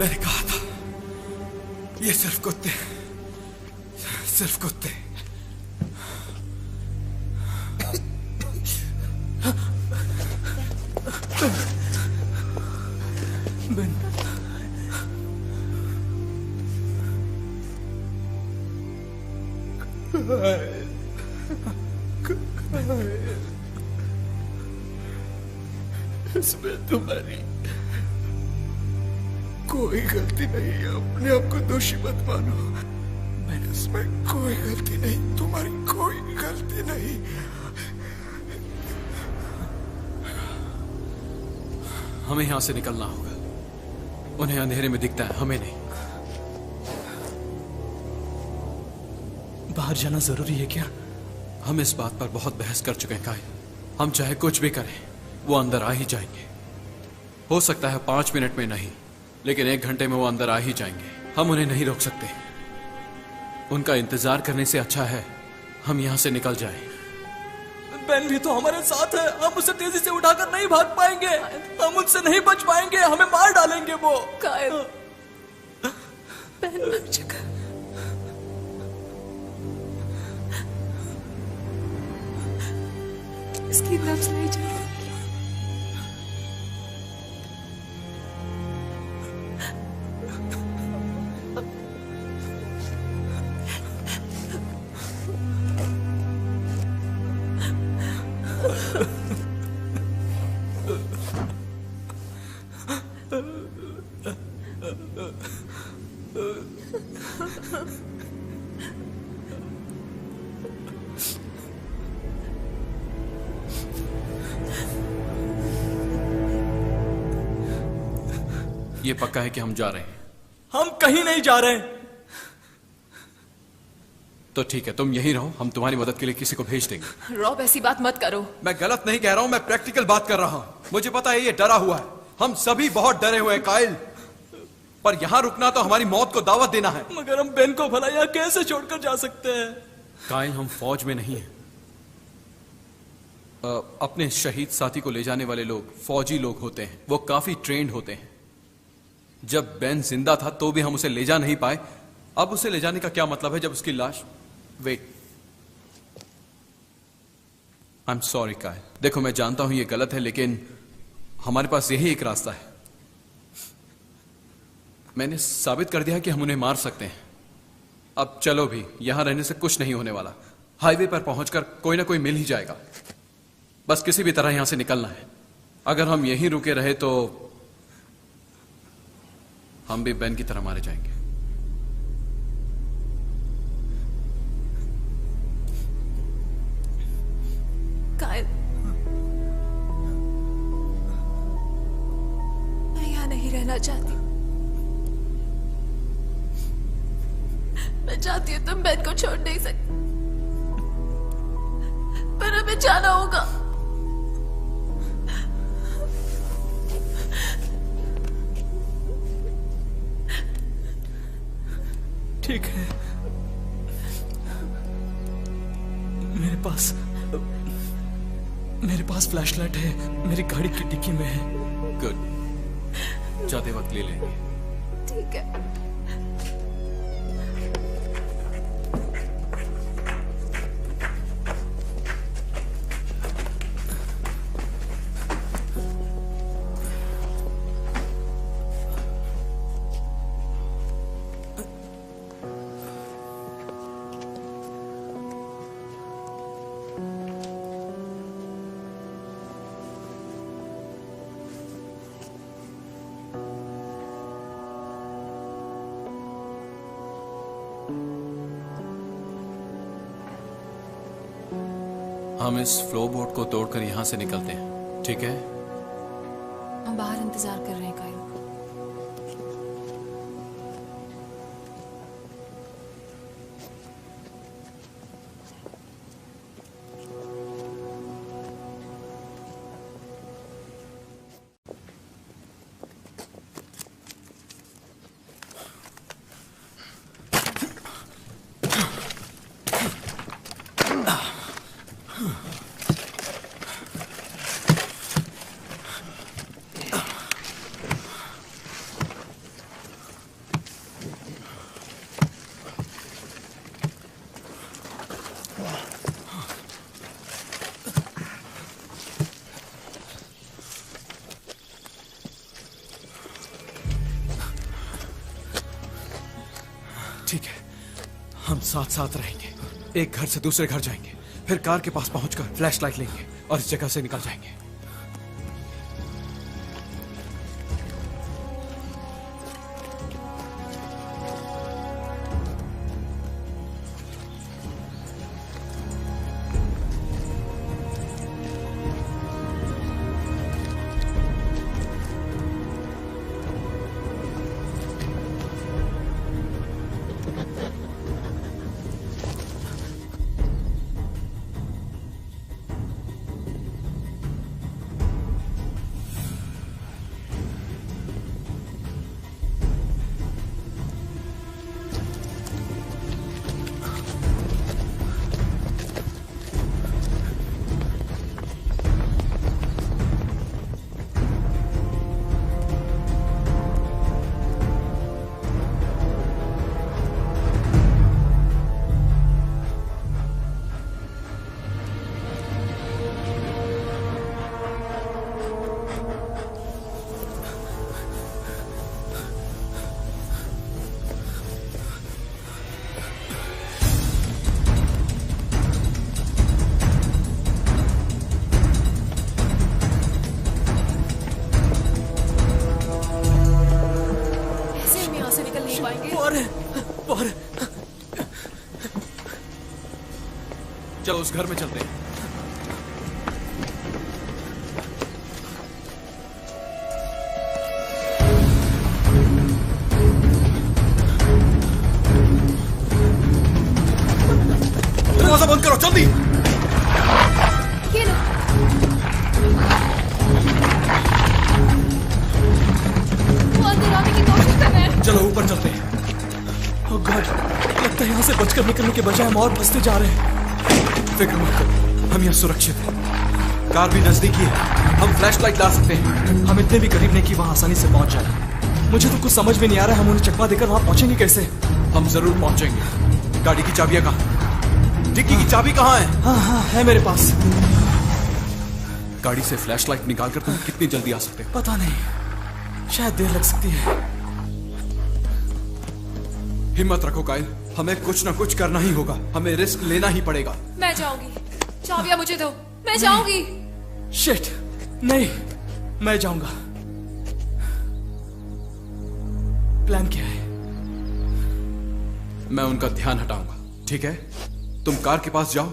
मैंने कहा था ये सिर्फ कुत्ते, सिर्फ कुत्ते। बेन, इसमें तुम्हारी कोई गलती नहीं है। अपने आप को दोषी मत मानो। मैंने इसमें कोई गलती नहीं, तुम्हारी कोई गलती नहीं। हमें यहां से निकलना होगा। उन्हें अंधेरे में दिखता है, हमें नहीं। बाहर जाना जरूरी है क्या? हम इस बात पर बहुत बहस कर चुके हैं कायल। हम चाहे कुछ भी करें वो अंदर आ ही जाएंगे। हो सकता है 5 मिनट में नहीं, लेकिन 1 घंटे में वो अंदर आ ही जाएंगे। हम उन्हें नहीं रोक सकते। उनका इंतजार करने से अच्छा है हम यहां से निकल जाएं। बेन भी तो हमारे साथ है। हम उसे तेजी से उठाकर नहीं भाग पाएंगे। हम उससे नहीं बच पाएंगे। हमें मार डालेंगे वो। कायल, बेन मर चुका। इसकी नब्ज नहीं चल रही। ये पक्का है कि हम जा रहे हैं? हम कहीं नहीं जा रहे हैं। तो ठीक है, तुम यहीं रहो। हम तुम्हारी मदद के लिए किसी को भेज देंगे। रॉब, ऐसी बात मत करो। मैं गलत नहीं कह रहा हूं, मैं प्रैक्टिकल बात कर रहा हूं। मुझे पता है ये डरा हुआ है। हम सभी बहुत डरे हुए हैं कायल, पर यहां रुकना तो हमारी मौत को दावत देना है। मगर हम बेन को भला यहाँ कैसे छोड़कर जा सकते हैं? कायल, हम फौज में नहीं हैं। अपने शहीद साथी को ले जाने वाले लोग फौजी लोग होते हैं। वो काफी ट्रेंड होते हैं। जब बेन जिंदा था तो भी हम उसे ले जा नहीं पाए। अब उसे ले जाने का क्या मतलब है जब उसकी लाश... वेट, आई एम सॉरी कायल। देखो, मैं जानता हूं ये गलत है, लेकिन हमारे पास यही एक रास्ता है। मैंने साबित कर दिया है कि हम उन्हें मार सकते हैं। अब चलो भी, यहां रहने से कुछ नहीं होने वाला। हाईवे पर पहुंचकर कोई ना कोई मिल ही जाएगा। बस किसी भी तरह यहां से निकलना है। अगर हम यहीं रुके रहे तो हम भी बेन की तरह मारे जाएंगे। कायल, चाहती हूँ। मैं चाहती हूँ तुम बेन को छोड़ नहीं सकते, पर हमें जाना होगा। ठीक है, मेरे पास फ्लैशलाइट है, मेरी गाड़ी की डिक्की में है। गुड, जाते वक्त ले लेंगे। ठीक है। हम इस फ्लो बोट को तोड़कर यहां से निकलते हैं, ठीक है? हम बाहर इंतजार कर रहे हैं काइल। ठीक है, हम साथ साथ रहेंगे। एक घर से दूसरे घर जाएंगे, फिर कार के पास पहुंचकर फ्लैशलाइट लेंगे और इस जगह से निकल जाएंगे। चलो उस घर में चलते हैं। दरवाजा बंद करो जल्दी। ये लो। वो अंदर आने की कोशिश कर रहे हैं। चलो ऊपर चलते हैं। ओह गॉड, लगता है यहाँ से बचकर निकलने के बजाय हम और फंसते जा रहे हैं। फिक्र मत करो, हम यहाँ सुरक्षित हैं। कार भी नजदीकी है, हम फ्लैशलाइट ला सकते हैं। हम इतने भी करीब नहीं कि वहाँ आसानी से पहुंच जाए। मुझे तो कुछ समझ में नहीं आ रहा है, हम उन्हें चकमा देकर वहाँ पहुंचेंगे कैसे? हम जरूर पहुंचेंगे। गाड़ी की चाबियां कहाँ? डिक्की की चाबी कहाँ है? हाँ हाँ है मेरे पास। गाड़ी से फ्लैशलाइट निकालकर तुम कितनी जल्दी आ सकते हो? पता नहीं, शायद देर लग सकती है। हिम्मत रखो काइल, हमें कुछ ना कुछ करना ही होगा। हमें रिस्क लेना ही पड़ेगा। मैं जाऊंगी, चाबियां मुझे दो, मैं जाऊंगी। शिट, नहीं, मैं जाऊंगा। प्लान क्या है? मैं उनका ध्यान हटाऊंगा, ठीक है? तुम कार के पास जाओ।